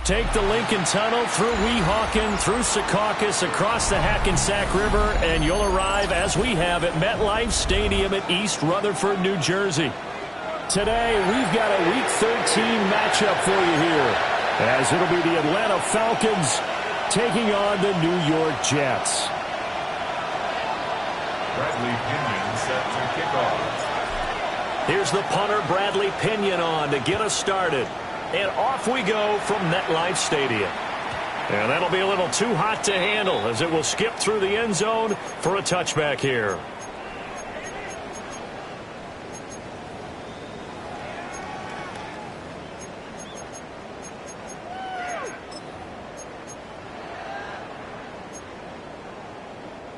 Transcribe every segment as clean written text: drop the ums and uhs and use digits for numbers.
Take the Lincoln Tunnel through Weehawken, through Secaucus, across the Hackensack River, and you'll arrive, as we have, at MetLife Stadium at East Rutherford, New Jersey. Today, we've got a Week 13 matchup for you here, as it'll be the Atlanta Falcons taking on the New York Jets. Bradley Pinion set to kick off. Here's the punter, Bradley Pinion, on to get us started. And off we go from MetLife Stadium. And that'll be a little too hot to handle as it will skip through the end zone for a touchback here.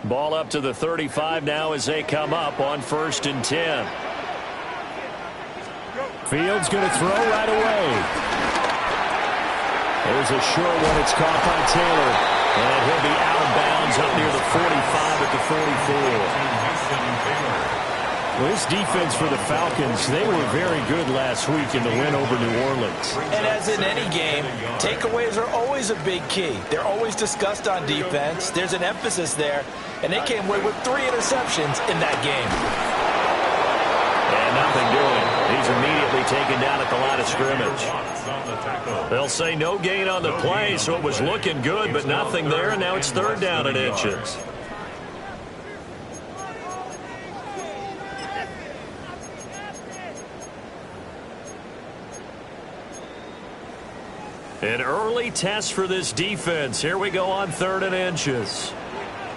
Ball up to the 35 now as they come up on 1st and 10. Fields going to throw right away. There's a short one. It's caught by Taylor. And he'll be out of bounds up near the 45 at the 44. Well, this defense for the Falcons, they were very good last week in the win over New Orleans. And as in any game, takeaways are always a big key. They're always discussed on defense. There's an emphasis there. And they came away with 3 interceptions in that game. And nothing doing. He's immediately taken down at the line of scrimmage. They'll say no gain on the play, so it was looking good, but nothing there, and now it's 3rd down and inches. An early test for this defense. Here we go on 3rd and inches.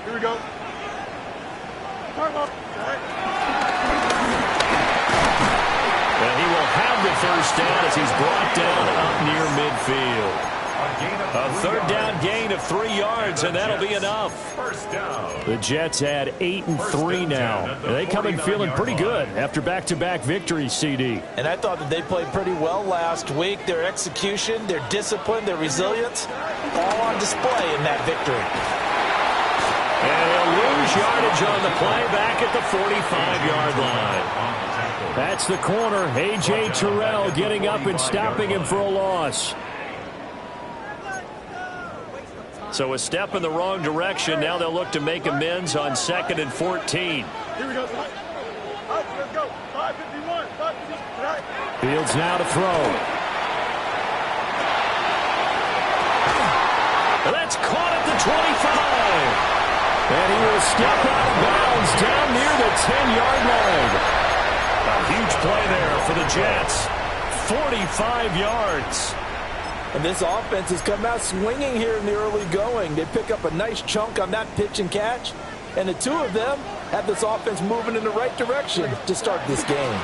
Here we go. And he will have the 1st down as he's brought down up near midfield. A third down gain of 3 yards, and that'll be enough. First down. The Jets add 8-3 now. And they come in feeling pretty good after back-to-back victories, CD. And I thought that they played pretty well last week. Their execution, their discipline, their resilience, all on display in that victory. And he'll lose yardage on the play back at the 45-yard line. That's the corner, A.J. Terrell, getting up and stopping him for a loss. So a step in the wrong direction. Now they'll look to make amends on 2nd and 14. Here we go. Let's go. 551. 551. Fields now to throw. That's caught at the 25. And he will step out of bounds down near the 10-yard line. A huge play there for the Jets. 45 yards. And this offense has come out swinging here in the early going. They pick up a nice chunk on that pitch and catch. And the two of them have this offense moving in the right direction to start this game.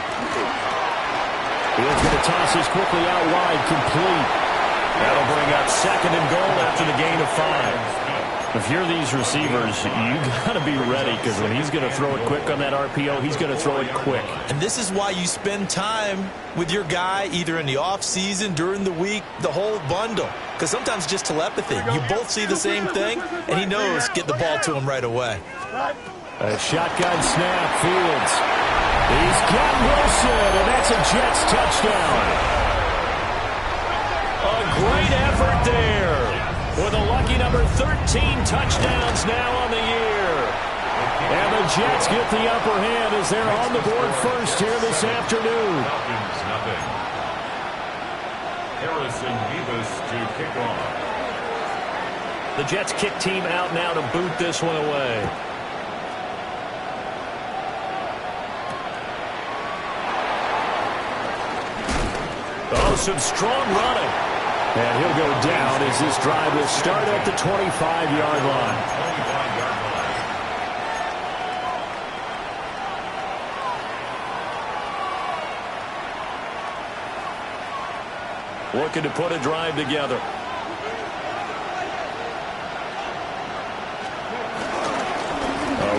Fields going to toss this quickly out wide, complete. That'll bring up 2nd and goal after the gain of 5. If you're these receivers, you got to be ready, because when he's going to throw it quick on that RPO, he's going to throw it quick. And this is why you spend time with your guy either in the offseason, during the week, the whole bundle. Because sometimes just telepathy. You both see the same thing, and he knows get the ball to him right away. A shotgun snap, Fields. He's got Wilson, and that's a Jets touchdown. A great effort there. With a lucky number 13 touchdowns now on the year. And the Jets get the upper hand as they're on the board first here this afternoon. Falcons, nothing. Harrison Vivas to kick off. The Jets kick team out now to boot this one away. Oh, some strong running. And he'll go down as this drive will start at the 25-yard line. Looking to put a drive together. A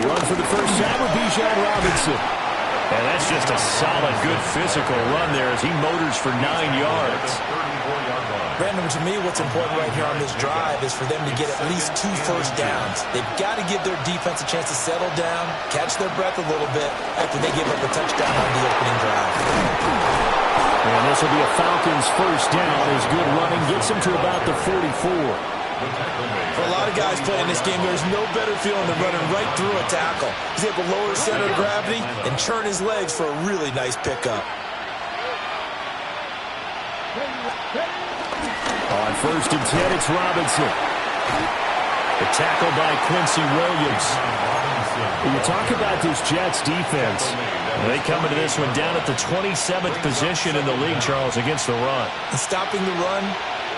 run for the first time with Bijan Robinson. And that's just a solid, good physical run there as he motors for 9 yards. Brandon, to me, what's important right here on this drive is for them to get at least 2 first downs. They've got to give their defense a chance to settle down, catch their breath a little bit after they give up a touchdown on the opening drive. And this will be a Falcons first down as good running gets them to about the 44. For a lot of guys playing this game, there's no better feeling than running right through a tackle. He's able to lower his center of gravity and churn his legs for a really nice pickup. On 1st and 10, it's Robinson. The tackle by Quincy Williams. When you talk about this Jets defense, they come into this one down at the 27th position in the league, Charles, against the run. And stopping the run,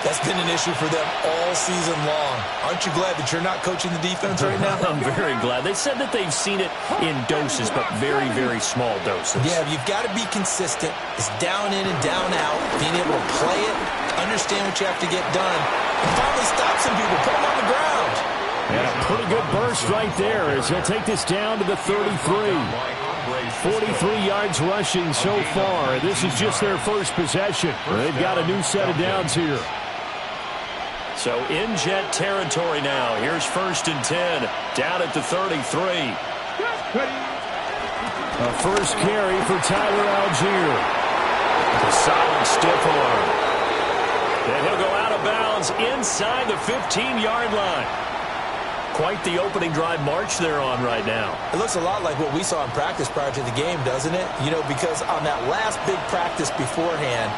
that's been an issue for them all season long. Aren't you glad that you're not coaching the defense right now? I'm very glad. They said that they've seen it in doses, but very, very small doses. Yeah, you've got to be consistent. It's down in and down out, being able to play it, understand what you have to get done, and finally stop some people, put them on the ground. And a pretty good burst right there as he'll take this down to the 33. 43 yards rushing so far. This is just their first possession. They've got a new set of downs here. So in Jet territory now. Here's 1st and 10 down at the 33. A first carry for Tyler Algier. A solid stiff arm. And he'll go out of bounds inside the 15-yard line. Quite the opening drive march they're on right now. It looks a lot like what we saw in practice prior to the game, doesn't it? You know, because on that last big practice beforehand,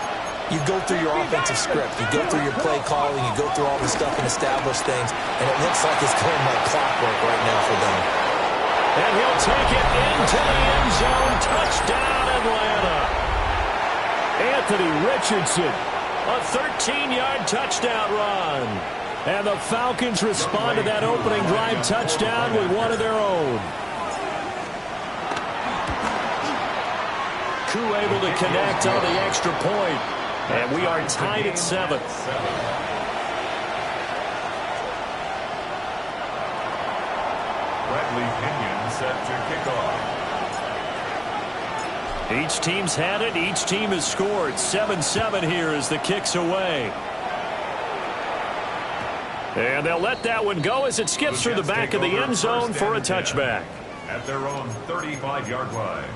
you go through your offensive script. You go through your play calling. You go through all the stuff and establish things. And it looks like it's going like clockwork right now for them. And he'll take it into the end zone. Touchdown, Atlanta. Anthony Richardson, a 13-yard touchdown run. And the Falcons respond to that opening drive touchdown with one of their own. Koo able to connect on the extra point. And we are tied at 7. set to kick off. Each team's had it. Each team has scored. 7-7 here as the kick's away. And they'll let that one go as it skips through the back of the end zone for a touchback. At their own 35-yard line.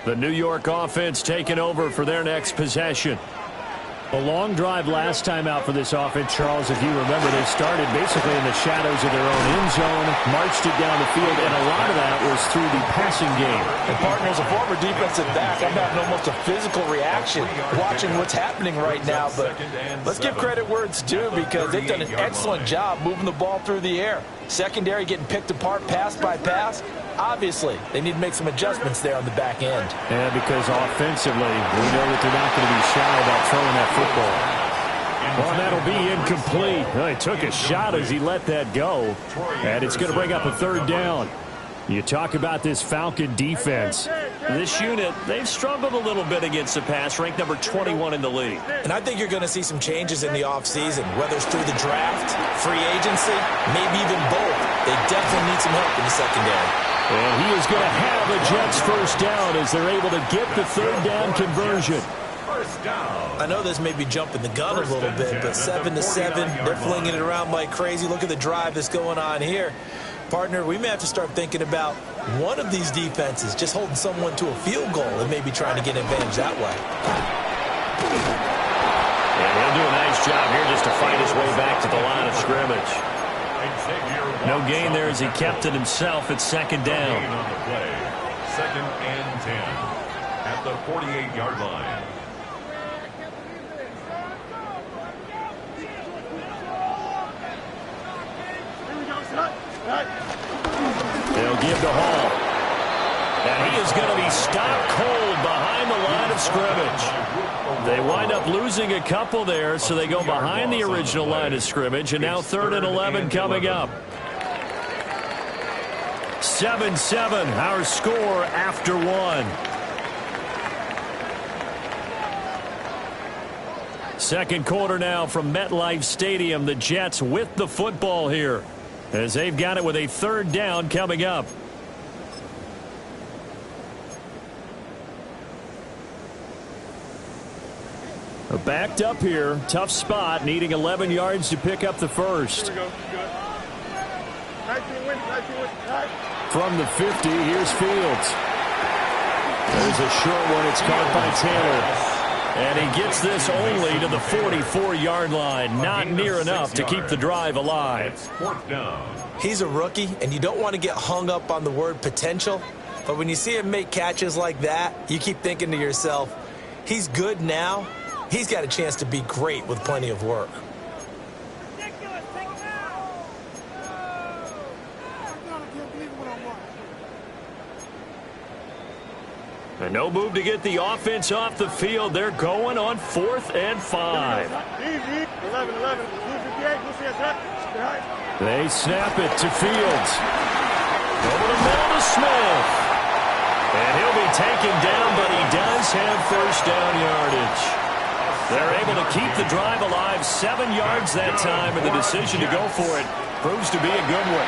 The New York offense taking over for their next possession. A long drive last time out for this offense, Charles. If you remember, they started basically in the shadows of their own end zone, marched it down the field, and a lot of that was through the passing game. And, partner, as a former defensive back, I'm having almost a physical reaction watching what's happening right now. But let's give credit where it's due because they've done an excellent job moving the ball through the air. Secondary getting picked apart pass by pass. Obviously, they need to make some adjustments there on the back end. And because offensively, we know that they're not going to be shy about throwing that football. Well, that'll be incomplete. Well, he took a shot as he let that go. And it's going to bring up a third down. You talk about this Falcon defense. This unit, they've struggled a little bit against the pass, ranked number 21 in the league. And I think you're going to see some changes in the offseason, whether it's through the draft, free agency, maybe even both. They definitely need some help in the secondary. And he is going to have a Jets first down as they're able to get the third down conversion. First down. I know this may be jumping the gun a little bit, but 7-7, they're flinging it around like crazy. Look at the drive that's going on here. Partner, we may have to start thinking about one of these defenses just holding someone to a field goal and maybe trying to get an advantage that way. And he'll do a nice job here just to fight his way back to the line of scrimmage. No gain there as he kept it himself at second down. On the play. 2nd and 10 at the 48-yard line. They'll give to Hall. And he is going to be stopped cold behind the line of scrimmage. They wind up losing a couple there, so they go behind the original line of scrimmage, and now 3rd and 11 coming up. 7-7, our score after one. Second quarter now from MetLife Stadium. The Jets with the football here as they've got it with a third down coming up. Backed up here, tough spot, needing 11 yards to pick up the first. From the 50, here's Fields. There's a short one. It's caught by Taylor. And he gets this only to the 44-yard line. Not near enough to keep the drive alive. He's a rookie, and you don't want to get hung up on the word potential. But when you see him make catches like that, you keep thinking to yourself, he's good now. He's got a chance to be great with plenty of work. And no move to get the offense off the field. They're going on 4th and 5. They snap it to Fields. Over the middle to Smith. And he'll be taken down, but he does have first down yardage. They're able to keep the drive alive, 7 yards that time, and the decision to go for it proves to be a good one.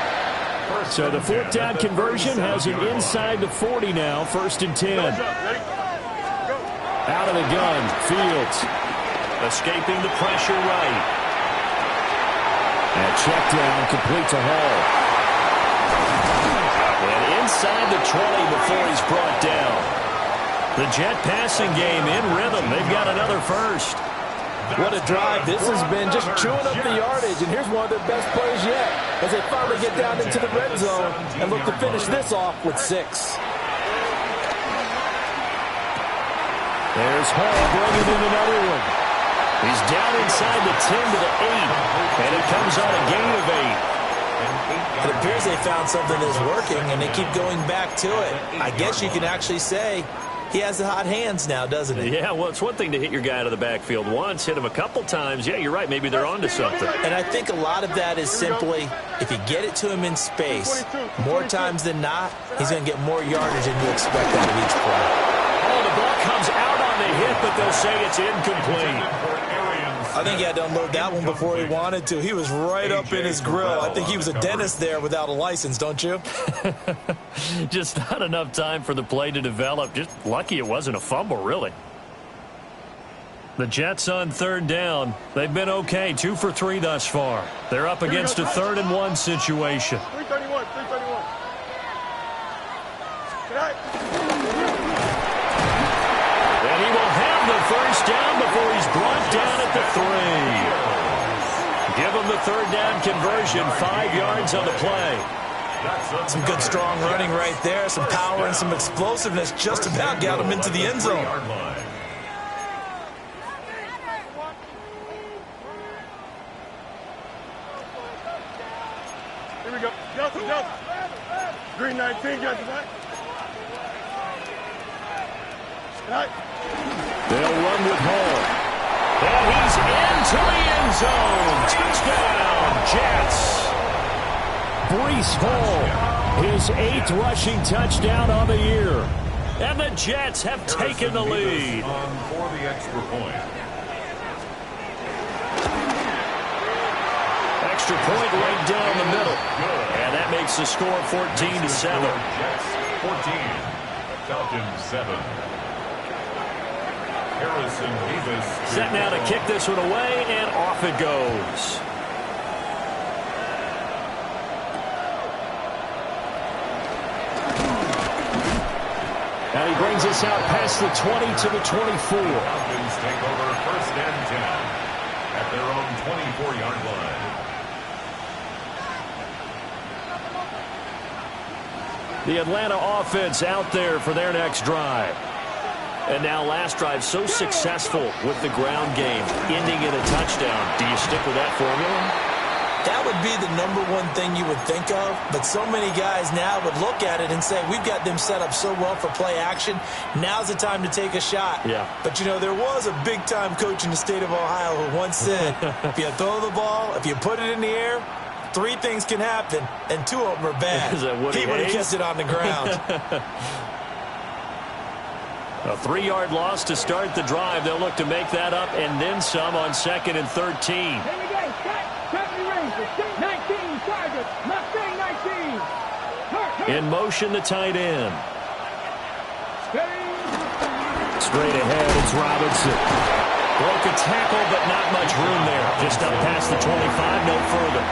So the 4th down conversion has him inside the 40 now, 1st and 10. Out of the gun, Fields. Escaping the pressure right. And check down, complete to Hall. And inside the 20 before he's brought down. The Jet passing game in rhythm. They've got another first. What a drive. This has been just chewing up the yardage, and here's one of their best plays yet as they finally get down into the red zone and look to finish this off with 6. There's Hall bringing in another one. He's down inside the 10 to the 8, and it comes on a gain of 8. It appears they found something that's working, and they keep going back to it. I guess you can actually say he has the hot hands now, doesn't he? Yeah, well, it's one thing to hit your guy out of the backfield once, hit him a couple times. Yeah, you're right. Maybe they're onto something. And I think a lot of that is simply, if you get it to him in space, more times than not, he's going to get more yardage than you expect out of each play. Oh, the ball comes out on the hit, but they'll say it's incomplete. I think he had to unload that one before he wanted to. He was right up in his grill. I think he was a dentist there without a license, don't you? Just not enough time for the play to develop. Just lucky it wasn't a fumble, really. The Jets on third down. They've been okay, 2 for 3 thus far. They're up against a 3rd and 1 situation. 331, 331. And he will have the first down before he's brought down at the 3. Give him the 3rd down conversion, 5 yards on the play. Some good strong running right there, some power and some explosiveness just about got him into the end zone. Here we go. Delta. Green 19, got the back. They'll run with Hall. And he's into the end zone. Touchdown, Jets. Breece Hall, his 8th rushing touchdown on the year. And the Jets have taken the lead. For the extra point. Extra point right down the middle. And that makes the score 14-7. Jets 14, Falcons 7. Harrison Davis Set now to kick this one away, and off it goes. And he brings us out past the 20 to the 24. Falcons take over 1st and 10 at their own 24-yard line. The Atlanta offense out there for their next drive. And now last drive so successful with the ground game, ending in a touchdown. Do you stick with that formula? That would be the #1 thing you would think of, but so many guys now would look at it and say, we've got them set up so well for play action, now's the time to take a shot. Yeah. But, you know, there was a big-time coach in the state of Ohio who once said, if you throw the ball, if you put it in the air, 3 things can happen, and 2 of them are bad. He would have kept it on the ground. A 3-yard loss to start the drive. They'll look to make that up and then some on 2nd and 13. In motion, the tight end. Straight ahead, it's Robinson. Broke a tackle, but not much room there. Just up past the 25, no further.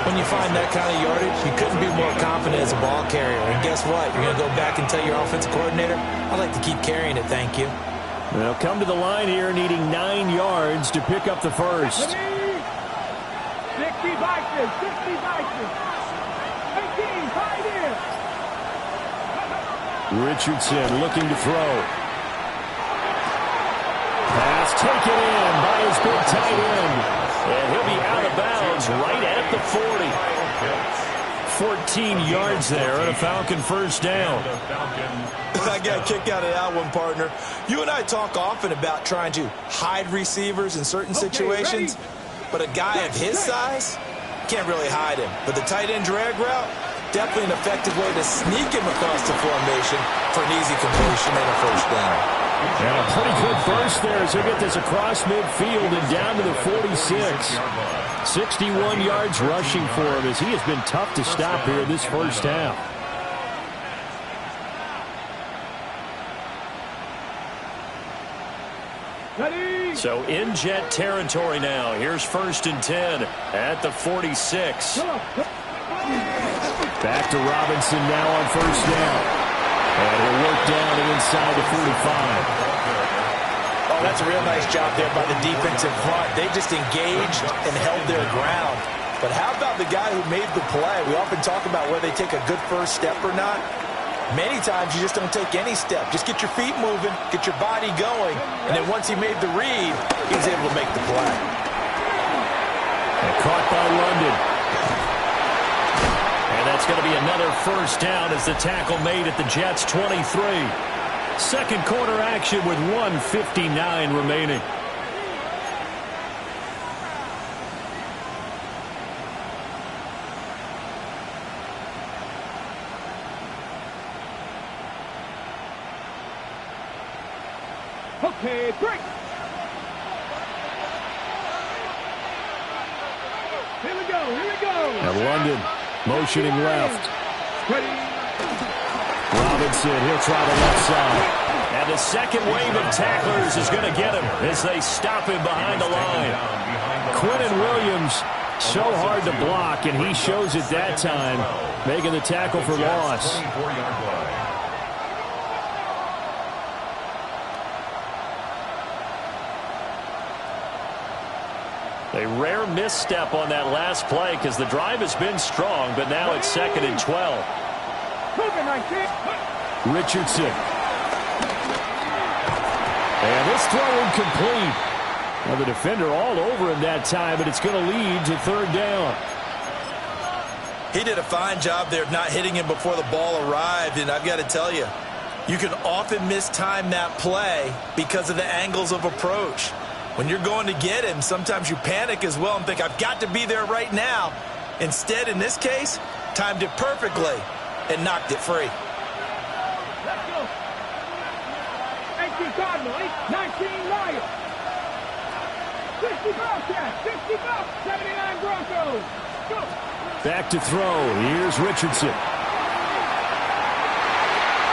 When you find that kind of yardage, you couldn't be more confident as a ball carrier. And guess what? You're going to go back and tell your offensive coordinator, I'd like to keep carrying it, thank you. They'll come to the line here needing 9 yards to pick up the first. 60 boxes, 60 boxes. 18, tight end. Richardson looking to throw. Pass taken in by his big tight end. And he'll be out of bounds right at the 40. 14 yards there and a Falcon first down. I got a kick out of that one, partner. You and I talk often about trying to hide receivers in certain situations, but a guy of his size can't really hide him. But the tight end drag route, definitely an effective way to sneak him across the formation for an easy completion and a first down. And a pretty good burst there as he'll get this across midfield and down to the 46. 61 yards rushing for him as he has been tough to stop here this first half. So in Jet territory now. Here's 1st and 10 at the 46. Back to Robinson now on first down. And he'll work down and inside the 45. Oh, that's a real nice job there by the defensive front. They just engaged and held their ground. But how about the guy who made the play? We often talk about whether they take a good first step or not. Many times you just don't take any step. Just get your feet moving, get your body going, and then once he made the read, he was able to make the play. And caught by London. And that's going to be another first down as the tackle made at the Jets' 23. Second quarter action with 1:59 remaining. Okay, break. Here we go. And London motioning left. Ready. Robinson, he'll try the left side. And the second wave of tacklers is going to get him as they stop him behind the line. Quinnen Williams, so hard to block, and he shows it that time, making the tackle for loss. A rare misstep on that last play because the drive has been strong, but now it's 2nd and 12. Richardson. And this throw incomplete. Well, the defender all over him that time, but it's going to lead to 3rd down. He did a fine job there of not hitting him before the ball arrived, and I've got to tell you, you can often mistime that play because of the angles of approach. When you're going to get him, sometimes you panic as well and think, I've got to be there right now. Instead, in this case, timed it perfectly and knocked it free. Let's go. 18 Cardinals, 19 Lions. 60 Bobcats, 60 Bucks, 79 Broncos. Go. Back to throw. Here's Richardson.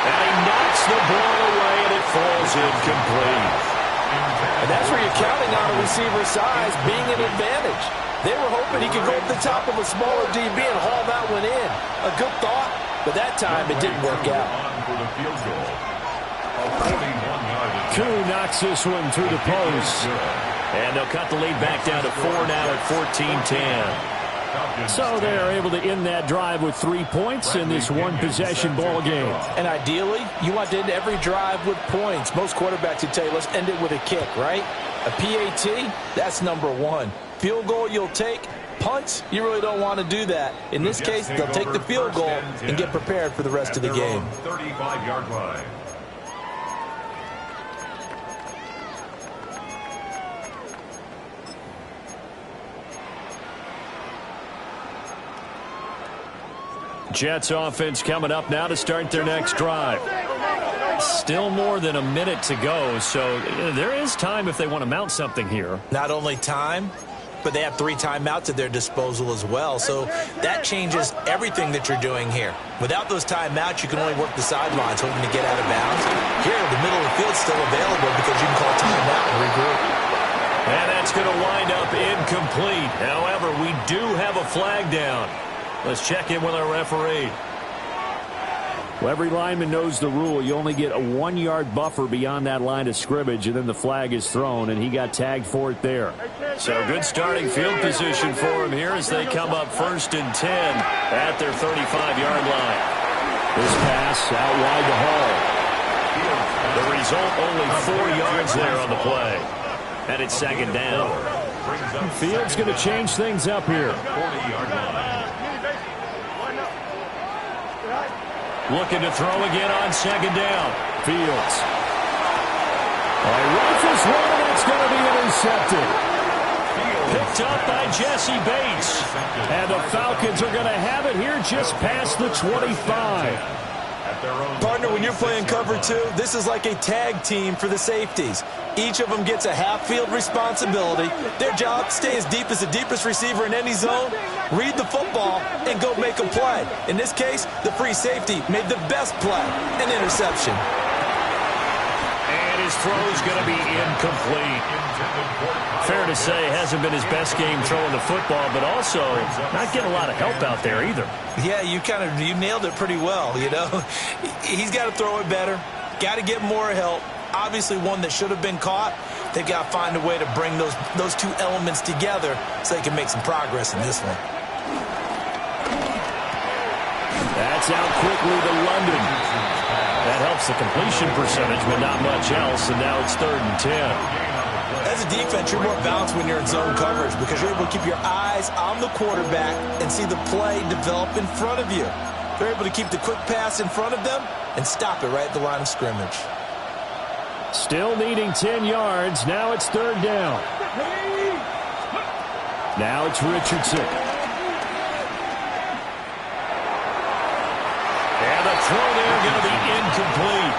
And he knocks the ball away, and it falls incomplete. And that's where you're counting on a receiver's size being an advantage. They were hoping he could go up the top of a smaller DB and haul that one in. A good thought, but that time it didn't work out. Koo knocks this one through the post. And they'll cut the lead back down to 4 now at 14-10. So they are able to end that drive with 3 points in this one-possession ball game. And ideally, you want to end every drive with points. Most quarterbacks would tell you, let's end it with a kick, right? A PAT, that's number 1. Field goal you'll take. Punts, you really don't want to do that. In this case, they'll take the field goal and get prepared for the rest of the game. 35-yard line. Jets offense coming up now to start their next drive. Still more than a minute to go, so there is time if they want to mount something here. Not only time, but they have 3 timeouts at their disposal as well, so that changes everything that you're doing here. Without those timeouts, you can only work the sidelines, hoping to get out of bounds. Here, the middle of the field's still available because you can call timeout and regroup. And that's going to wind up incomplete. However, we do have a flag down. Let's check in with our referee. Well, every lineman knows the rule. You only get a 1-yard buffer beyond that line of scrimmage, and then the flag is thrown, and he got tagged for it there. So good starting field position for him here as they come up 1st and 10 at their 35-yard line. This pass out wide to Hall. The result, only 4 yards there on the play. And it's 2nd down. Field's going to change things up here. 40-yard line. Looking to throw again on 2nd down. Fields. Rifles one, and it's going to be intercepted. Picked up by Jesse Bates. And the Falcons are going to have it here just past the 25. Partner, when you're playing cover 2, this is like a tag team for the safeties. Each of them gets a half-field responsibility. Their job, stay as deep as the deepest receiver in any zone, read the football, and go make a play. In this case, the free safety made the best play, an interception. And his throw is going to be incomplete. Fair to say, hasn't been his best game throwing the football, but also not getting a lot of help out there either. Yeah, you nailed it pretty well, you know. He's got to throw it better, got to get more help. Obviously one that should have been caught. They've got to find a way to bring those 2 elements together so they can make some progress in this one. That's out quickly to London. That helps the completion percentage, but not much else, and now it's 3rd and 10. As a defense, you're more balanced when you're in zone coverage because you're able to keep your eyes on the quarterback and see the play develop in front of you. They're able to keep the quick pass in front of them and stop it right at the line of scrimmage. Still needing 10 yards. Now it's third down. Now it's Richardson. And the throw there going to be incomplete.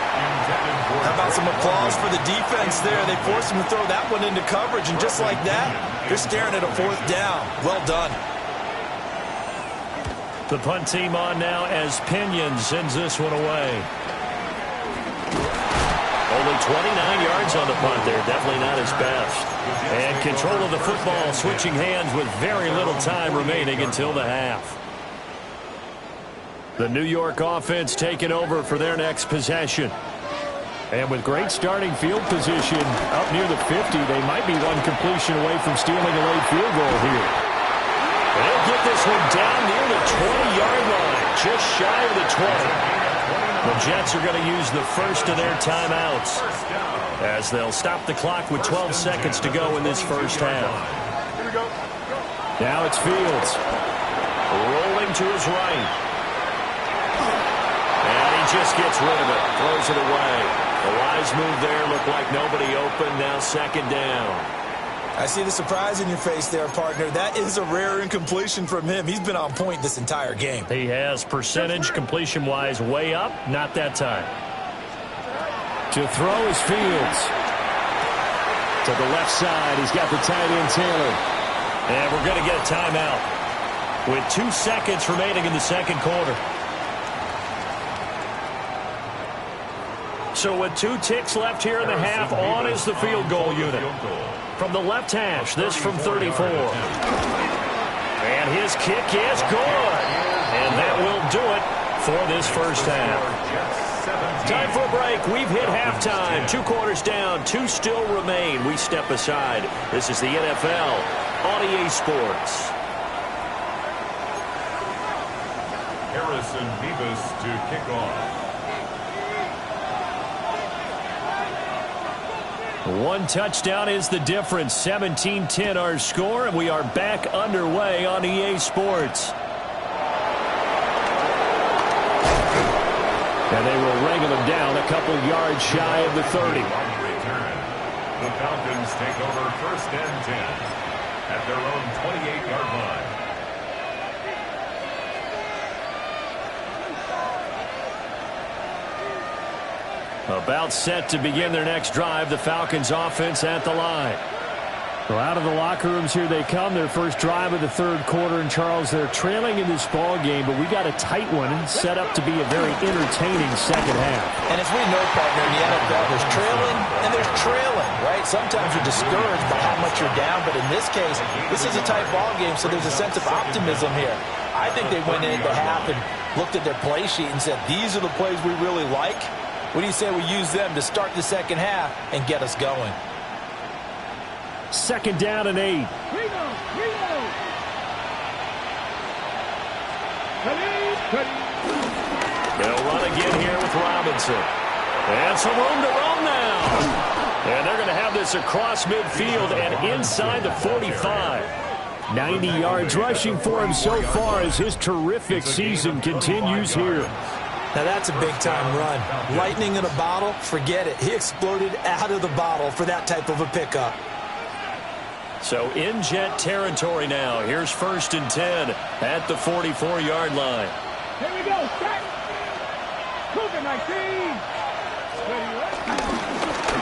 How about some applause for the defense there? They forced him to throw that one into coverage, and just like that, they're staring at a fourth down. Well done. The punt team on now as Pinion sends this one away. Only 29 yards on the punt there. Definitely not his best. And control of the football, switching hands with very little time remaining until the half. The New York offense taking over for their next possession. And with great starting field position up near the 50, they might be one completion away from stealing a late field goal here. They'll get this one down near the 20-yard line, just shy of the 20. The Jets are going to use the first of their timeouts as they'll stop the clock with 12 seconds to go in this first half. Here we go. Now it's Fields. Rolling to his right. And he just gets rid of it. Throws it away. The wise move there. Looked like nobody open. Now second down. I see the surprise in your face there, partner. That is a rare incompletion from him. He's been on point this entire game. He has percentage completion-wise way up. Not that time. To throw is Fields. To the left side, he's got the tight end Taylor. And we're going to get a timeout with 2 seconds remaining in the second quarter. So with 2 ticks left here in the half, on is the field goal unit. From the left hash, this from 34. And his kick is good. And that will do it for this first half. Time for a break. We've hit halftime. 2 quarters down, 2 still remain. We step aside. This is the NFL on EA Sports. Harrison Beavis to kick off. 1 touchdown is the difference. 17-10 our score, and we are back underway on EA Sports. And they will wrangle him down a couple yards shy of the 30. The Falcons take over first and 10 at their own 28-yard line. About set to begin their next drive, the Falcons offense at the line. Well, out of the locker rooms here they come, their first drive of the third quarter. And, Charles, they're trailing in this ball game, but we got a tight one set up to be a very entertaining second half. And as we know, partner, in the NFL, there's trailing and there's trailing, right? Sometimes you're discouraged by how much you're down, but in this case, this is a tight ball game, so there's a sense of optimism here. I think they went into half and looked at their play sheet and said, these are the plays we really like. What do you say we use them to start the second half and get us going? Second down and 8. They'll run again here with Robinson. And some room to roam now. And they're going to have this across midfield and inside the 45. 90 yards rushing for him so far as his terrific season continues here. Now that's a big-time run. Lightning in a bottle, forget it. He exploded out of the bottle for that type of a pickup. So in Jet territory now. Here's first and 10 at the 44-yard line. Here we go. Set. Cougar 19.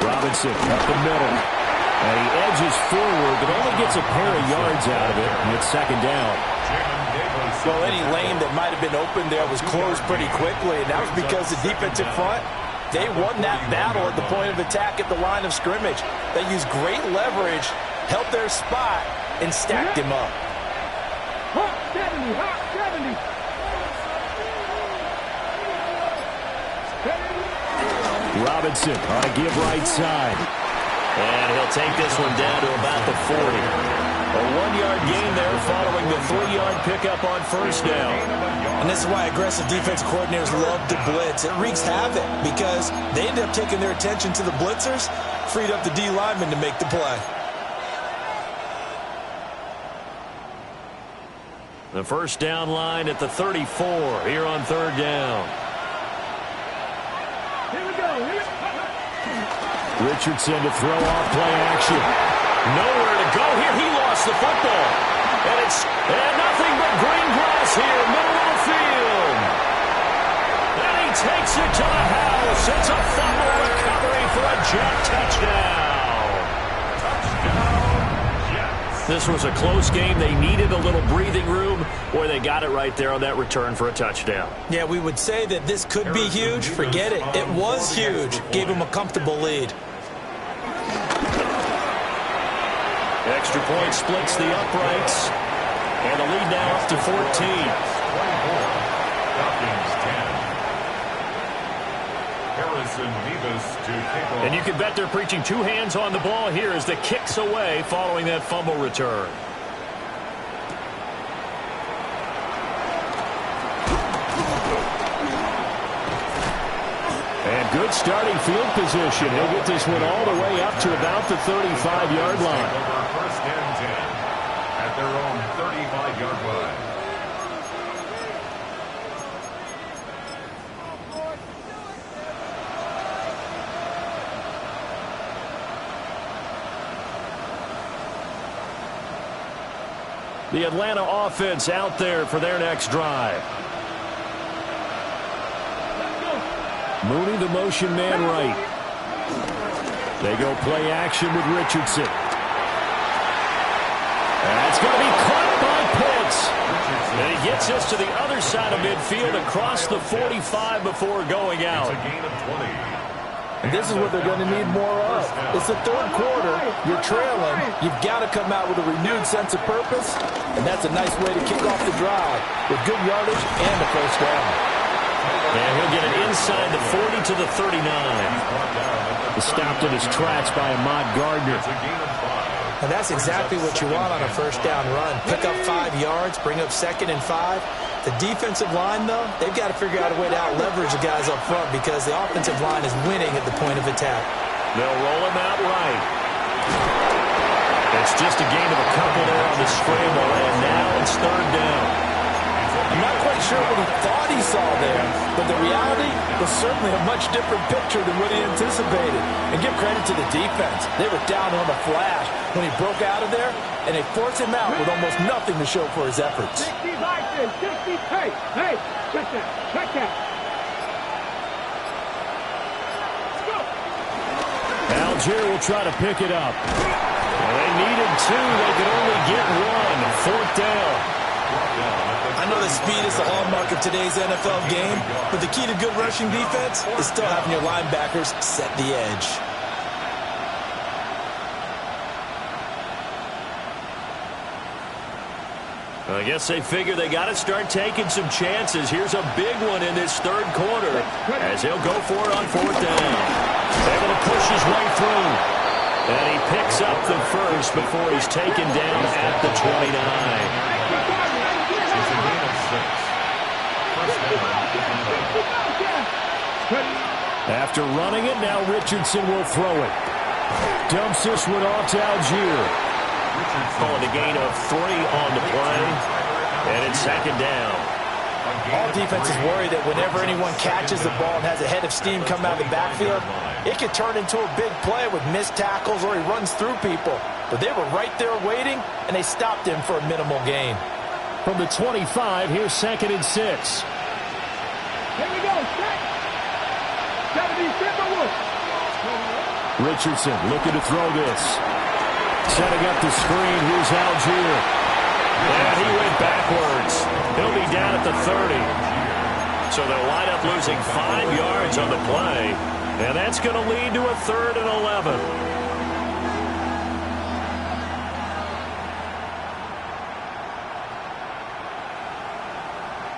Robinson up the middle. And he edges forward, but only gets a pair of yards out of it. And it's second down. Well, any lane that might have been open there was closed pretty quickly, and that was because the defensive front, they won that battle at the point of attack at the line of scrimmage. They used great leverage, helped their spot, and stacked him up. Hot 70, hot 70. Robinson on a give right side. And he'll take this one down to about the 40. A 1-yard gain there following the 3-yard pickup on first down. And this is why aggressive defense coordinators love to blitz. It wreaks havoc because they end up taking their attention to the blitzers, freed up the D lineman to make the play. The first down line at the 34 here on third down. Here we go. Richardson to throw off play action. Nowhere to go here. He lost the football. And nothing but green grass here, middle of the field. And he takes it to the house. It's a fumble recovery for a Jet touchdown. Touchdown, Jets. This was a close game. They needed a little breathing room, or they got it right there on that return for a touchdown. Yeah, we would say that this could be huge. Forget it. It was huge. Gave him a comfortable lead. Extra point splits the uprights. And the lead now up to 14. 24. Falcons 10. Harrison Nevis to kick off. And you can bet they're preaching two hands on the ball here as the kick's away following that fumble return. And good starting field position. He'll get this one all the way up to about the 35-yard line. Over first and 10 at their own 35-yard line. The Atlanta offense out there for their next drive. Mooney, the motion man right. They go play action with Richardson. That's going to be caught by Pitts. And he gets us to the other side of midfield across the 45 before going out. It's a gain of 20. And this is what they're going to need more of. It's the third quarter. You're trailing. You've got to come out with a renewed sense of purpose. And that's a nice way to kick off the drive with good yardage and a first down. And he'll get it inside the 40 to the 39. He's stopped in his tracks by Ahmad Gardner. It's a gain of 5. And that's exactly what you want on a first down run. Pick up 5 yards, bring up 2nd and 5. The defensive line, though, they've got to figure out a way to out-leverage the guys up front because the offensive line is winning at the point of attack. They'll roll him out right. It's just a gain of a couple there on the scramble, and now it's third down. I'm not quite sure what he thought he saw there, but the reality was certainly a much different picture than what he anticipated. And give credit to the defense. They were down on the flash when he broke out of there, and they forced him out with almost nothing to show for his efforts. 60 right there, 60. Hey, check that. Let's go. Algier will try to pick it up. Well, they needed 2. They could only get 1. Fourth down. I know that speed is the hallmark of today's NFL game, but the key to good rushing defense is still having your linebackers set the edge. I guess they figure they got to start taking some chances. Here's a big one in this third quarter as he'll go for it on fourth down. Able to push his way through. And he picks up the first before he's taken down at the 29. It's a gain of 6. First down. After running it, now Richardson will throw it. Dumps this one off to Algier. Calling a gain of 3 on the play. And it's second down. All defenses worry that whenever anyone catches the ball and has a head of steam come out of the backfield, it could turn into a big play with missed tackles or he runs through people. But they were right there waiting, and they stopped him for a minimal gain. From the 25, here's 2nd and 6. Here we go, set. 77 wood. Richardson looking to throw this. Setting up the screen, here's Algier. And he went backwards. He'll be down at the 30. So they'll wind up losing 5 yards on the play. And that's going to lead to a 3rd and 11.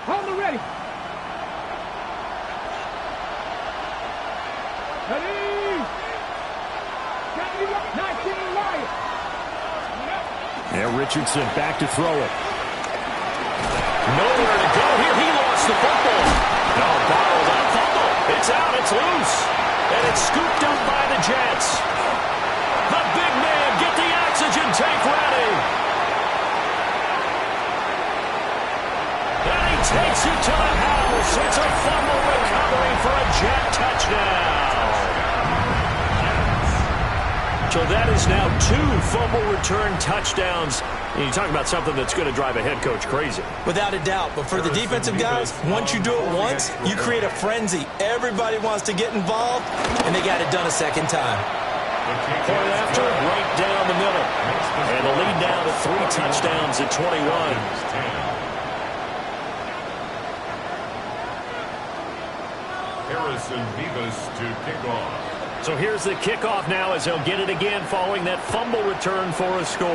Hold it ready. Ready. 19 Lions. And Richardson back to throw it. Nowhere to go here. He lost the football. No, bottled up fumble. It's out. It's loose. And it's scooped up by the Jets. The big man, get the oxygen tank ready. And he takes it to the house. It's a fumble recovery for a Jet touchdown. So that is now 2 fumble return touchdowns. And you talk about something that's going to drive a head coach crazy. Without a doubt. But for the defensive guys, once you do it once, you create a frenzy. Everybody wants to get involved, and they got it done a second time. Point after, right down the middle. And the lead now to 3 touchdowns at 21. Harrison Vivas to kick off. So here's the kickoff now as he'll get it again following that fumble return for a score.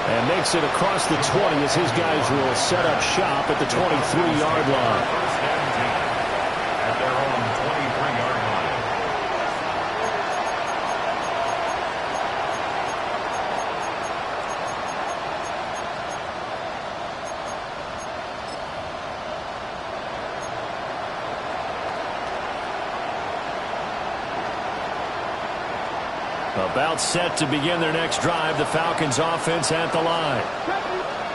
And makes it across the 20 as his guys will set up shop at the 23-yard line. First and 10 at their own 23-yard line. About set to begin their next drive, the Falcons offense at the line.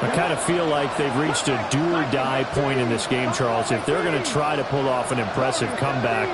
I kind of feel like they've reached a do-or-die point in this game, Charles. If they're going to try to pull off an impressive comeback,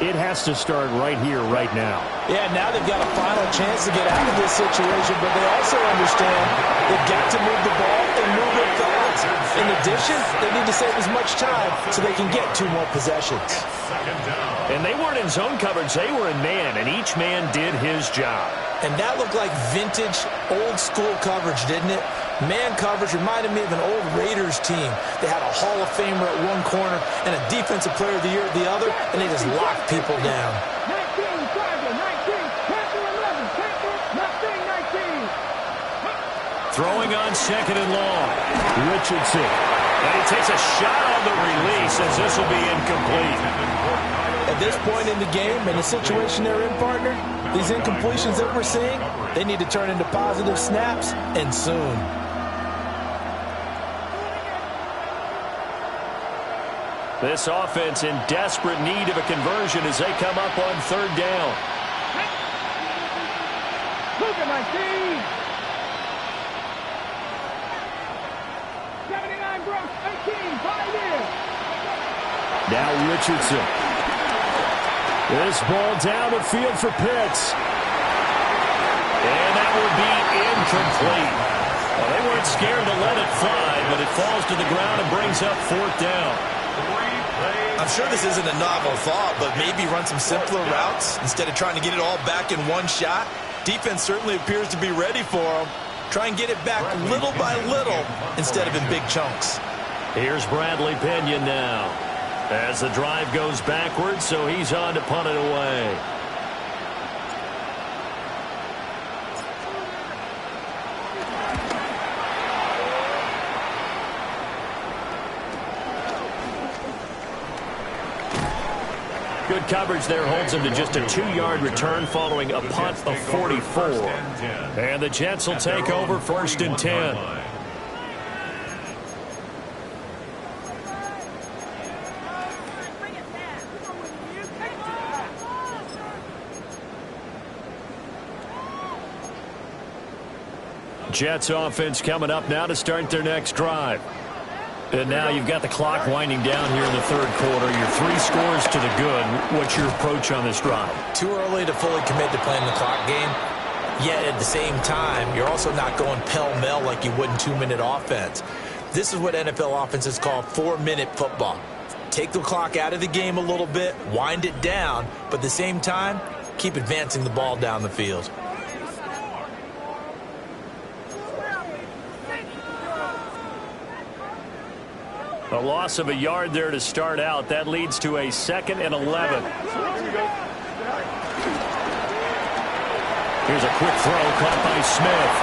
it has to start right here, right now. Yeah, now they've got a final chance to get out of this situation, but they also understand they've got to move the ball and move it fast. In addition, they need to save as much time so they can get 2 more possessions. Second down. And they weren't in zone coverage. They were in man, and each man did his job. And that looked like vintage, old-school coverage, didn't it? Man coverage reminded me of an old Raiders team. They had a Hall of Famer at one corner and a Defensive Player of the Year at the other, and they just locked people down. 19, Charger, 19, Panther 11, Panther, nothing, 19. Throwing on second and long. Richardson. And he takes a shot on the release as this will be incomplete. At this point in the game, and the situation they're in, partner, these incompletions that we're seeing, they need to turn into positive snaps, and soon. This offense in desperate need of a conversion as they come up on 3rd down. Look at 19. 79 Brooks, 18, 5 in. Now Richardson. This ball down the field for Pitts. And that will be incomplete. Well, they weren't scared to let it fly, but it falls to the ground and brings up 4th down. I'm sure this isn't a novel thought, but maybe run some simpler routes instead of trying to get it all back in one shot. Defense certainly appears to be ready for them. Try and get it back little by little instead of in big chunks. Here's Bradley Pinion now as the drive goes backwards, so he's on to punt it away. Good coverage there holds him to just a 2-yard return following a punt of 44. And the Jets will take over 1st and 10. Jets offense coming up now to start their next drive. And now you've got the clock winding down here in the 3rd quarter. Your 3 scores to the good. What's your approach on this drive? Too early to fully commit to playing the clock game. Yet at the same time, you're also not going pell-mell like you would in 2-minute offense. This is what NFL offenses call 4-minute football. Take the clock out of the game a little bit, wind it down, but at the same time, keep advancing the ball down the field. A loss of a yard there to start out. That leads to a 2nd and 11. Here's a quick throw caught by Smith.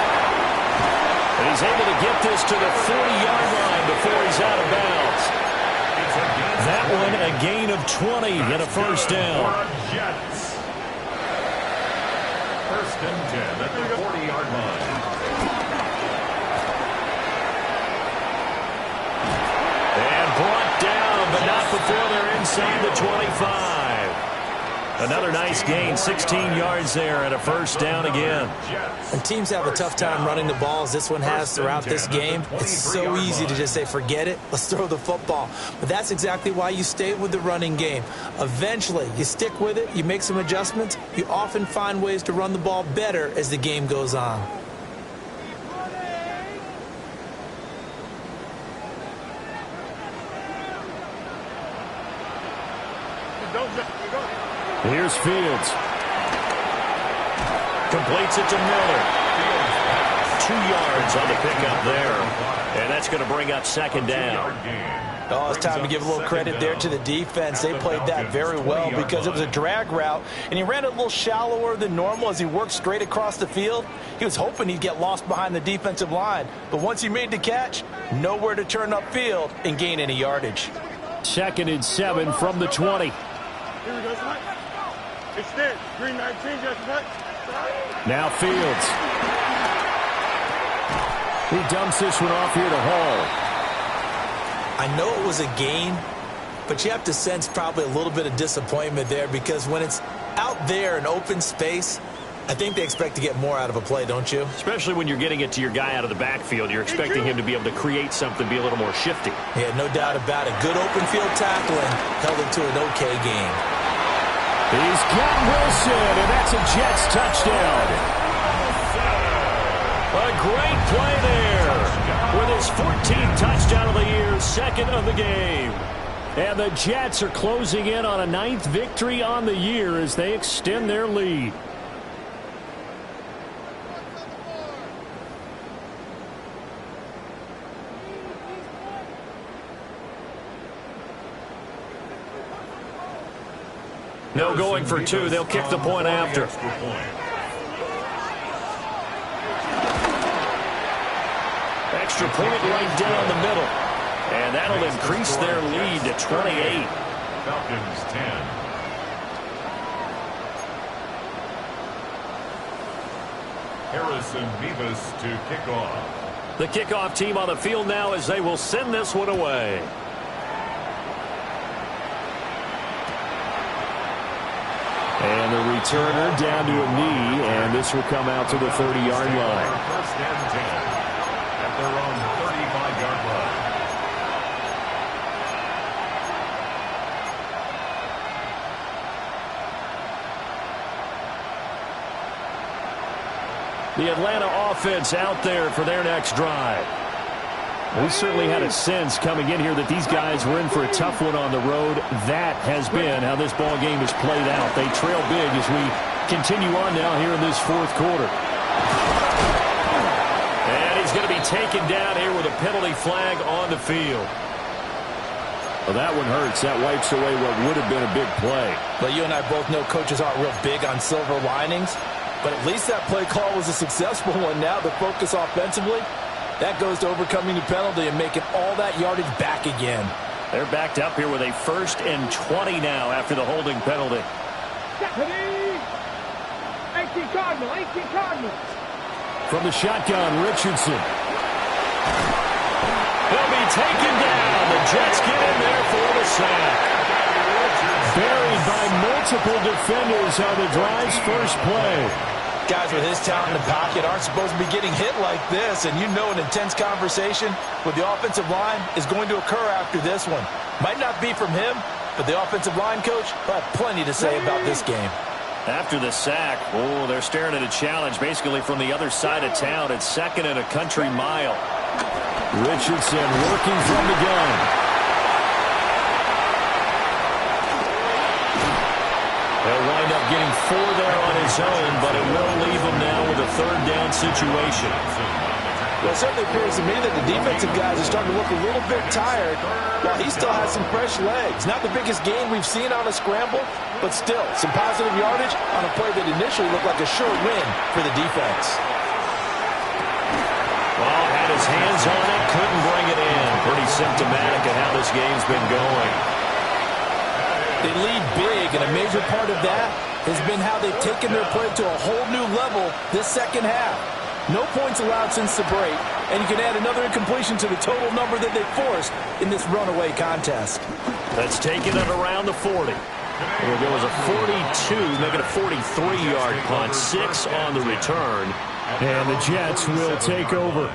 And he's able to get this to the 40-yard line before he's out of bounds. That one a gain of 20 and a 1st down. First and 10 at the 40-yard line. And brought down, but not before they're inside the 25. Another nice gain, 16 yards there and a first down again. And teams have a tough time running the ball as this one has throughout this game. It's so easy to just say, forget it, let's throw the football. But that's exactly why you stay with the running game. Eventually, you stick with it, you make some adjustments, you often find ways to run the ball better as the game goes on. Here's Fields. Completes it to Miller. 2 yards on the pickup there. And that's going to bring up second down. Oh, it's time to give a little credit there to the defense. They played that very well because it was a drag route, and he ran it a little shallower than normal as he worked straight across the field. He was hoping he'd get lost behind the defensive line, but once he made the catch, nowhere to turn upfield and gain any yardage. 2nd and 7 from the 20. Here we go, Mike. Extend. Green 19, just Mike. Now Fields. He dumps this one off here to Hall. I know it was a gain, but you have to sense probably a little bit of disappointment there because when it's out there in open space, I think they expect to get more out of a play, don't you? Especially when you're getting it to your guy out of the backfield. You're expecting him to be able to create something, be a little more shifty. Yeah, no doubt about it. Good open field tackling held it to an okay game. He's got Wilson, and that's a Jets touchdown. A great play there. With his 14th touchdown of the year, 2nd of the game. And the Jets are closing in on a 9th victory on the year as they extend their lead. No going for 2. They'll kick the point after. Extra point right down the middle. And that'll increase their lead to 28. Falcons 10. Harrison Beavis to kick off. The kickoff team on the field now as they will send this one away. And the returner down to a knee, and this will come out to the 30-yard line. First and 10 at their own 35-yard line. The Atlanta offense out there for their next drive. We certainly had a sense coming in here that these guys were in for a tough one on the road. That has been how this ball game has played out. They trail big as we continue on now here in this 4th quarter. And he's going to be taken down here with a penalty flag on the field. Well, that one hurts. That wipes away what would have been a big play. But you and I both know coaches aren't real big on silver linings. But at least that play call was a successful one. Now the focus offensively, that goes to overcoming the penalty and making all that yardage back again. They're backed up here with a 1st and 20 now after the holding penalty. 18 Cardinal, 18 Cardinal. From the shotgun, Richardson. He'll be taken down. The Jets get in there for the sack. Buried by multiple defenders on the drive's first play. Guys with his talent in the pocket aren't supposed to be getting hit like this, and you know an intense conversation with the offensive line is going to occur after this one. Might not be from him, but the offensive line coach will have plenty to say about this game. After the sack, oh, they're staring at a challenge basically from the other side of town. It's 2nd and a country mile. Richardson working from the gun. They'll wind up getting 4 there on his own, but it will leave him now with a 3rd down situation. Well, it certainly appears to me that the defensive guys are starting to look a little bit tired while he still has some fresh legs. Not the biggest gain we've seen on a scramble, but still some positive yardage on a play that initially looked like a sure win for the defense. Well, had his hands on it, couldn't bring it in. Pretty symptomatic of how this game's been going. They lead big, and a major part of that has been how they've taken their play to a whole new level this second half. No points allowed since the break, and you can add another incompletion to the total number that they forced in this runaway contest. Let's take it at around the 40. Well, there was a 42, making a 43-yard punt, 6 on the return. And the Jets will take over.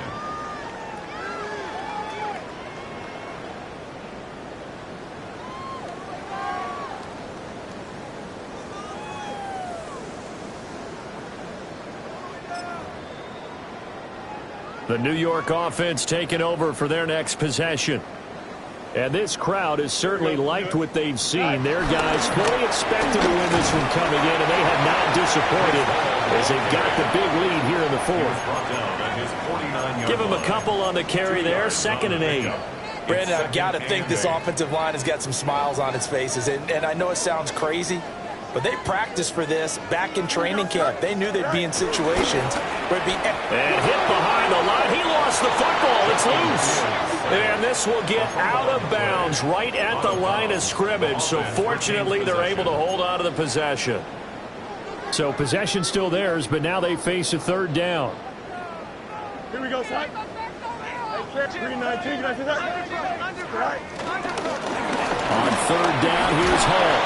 The New York offense taking over for their next possession. And this crowd has certainly liked what they've seen. Their guys fully expected to win this one coming in, and they have not disappointed as they've got the big lead here in the fourth. Give them a couple on the carry there, 2nd and 8. Brandon, I've got to think this offensive line has got some smiles on its faces. And I know it sounds crazy, but they practiced for this back in training camp. They knew they'd be in situations where it'd be... And hit behind the line. He lost the football. It's loose. And this will get out of bounds right at the line of scrimmage. So fortunately, they're able to hold on to the possession. So possession still theirs, but now they face a 3rd down. Here we go, son. 319, can I see that? On 3rd down, here's Hall.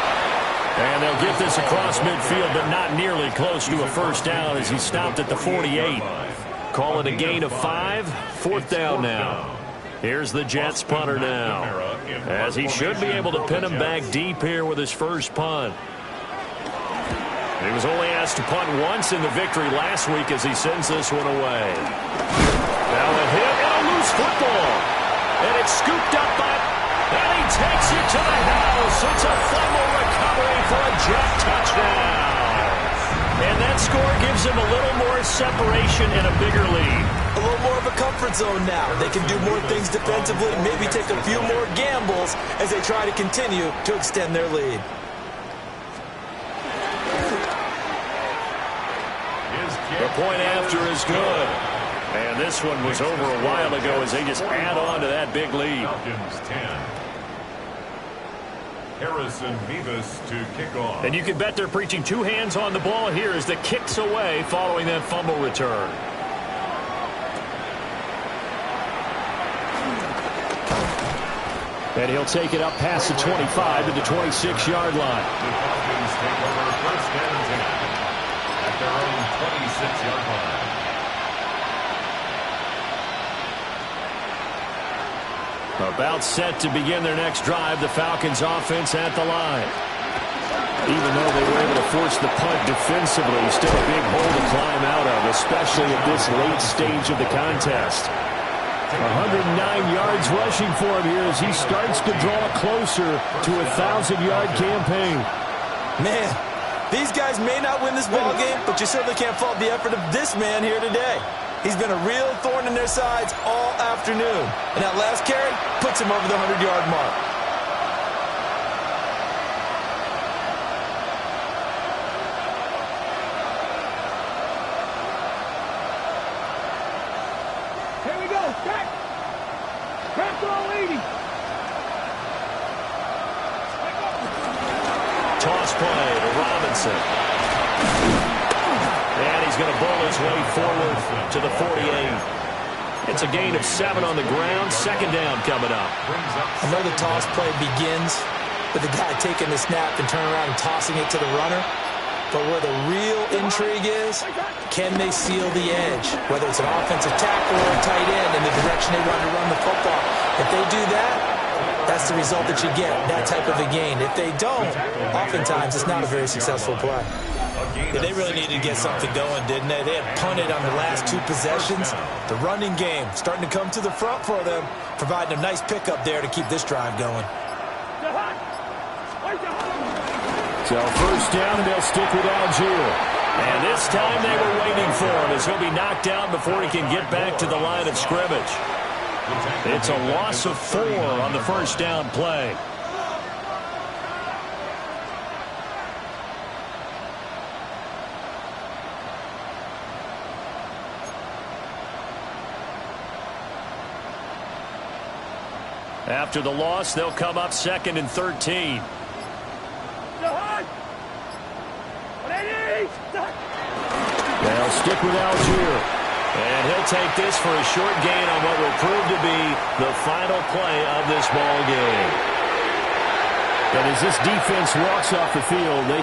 And they'll get this across midfield, but not nearly close to a 1st down as he stopped at the 48. Call it a gain of 5. 4th down now. Here's the Jets punter now, as he should be able to pin him back deep here with his first punt. He was only asked to punt once in the victory last week as he sends this one away. Now a hit and a loose football. And it's scooped up by... And he takes it to the house. It's a fumble recovery for a Jet touchdown. And that score gives him a little more separation and a bigger lead. A little more of a comfort zone now. They can do more things defensively, maybe take a few more gambles as they try to continue to extend their lead. The point after is good. And this one was over a while ago as they just add on to that big lead. Falcons 10. Harrison Beavis to kick off. And you can bet they're preaching 2 hands on the ball here as the kick's away following that fumble return. And he'll take it up past the 25 to the 26-yard line. The Falcons take over 1st and 10 at their own 26-yard line. About set to begin their next drive, the Falcons offense at the line. Even though they were able to force the punt defensively, still a big hole to climb out of, especially at this late stage of the contest. 109 yards rushing for him here as he starts to draw closer to a 1,000-yard campaign. Man, these guys may not win this ball game, but you certainly can't fault the effort of this man here today. He's been a real thorn in their sides all afternoon. And that last carry puts him over the 100-yard mark. Here we go, back. Back to all 80. Toss play to Robinson. And he's going to bowl his way forward to the 48. It's a gain of 7 on the ground. 2nd down coming up. I know the toss play begins with the guy taking the snap and turning around and tossing it to the runner. But where the real intrigue is, can they seal the edge? Whether it's an offensive tackle or a tight end in the direction they want to run the football. If they do that, that's the result that you get, that type of a gain. If they don't, oftentimes it's not a very successful play. Yeah, they really needed to get something going, didn't they? They had punted on the last 2 possessions. The running game starting to come to the front for them, providing a nice pickup there to keep this drive going. So 1st down, and they'll stick with Algier. And this time they were waiting for him as he'll be knocked down before he can get back to the line of scrimmage. It's a loss of 4 on the 1st down play. After the loss, they'll come up 2nd and 13. They'll stick with Algier. And he'll take this for a short gain on what will prove to be the final play of this ball game. And as this defense walks off the field, they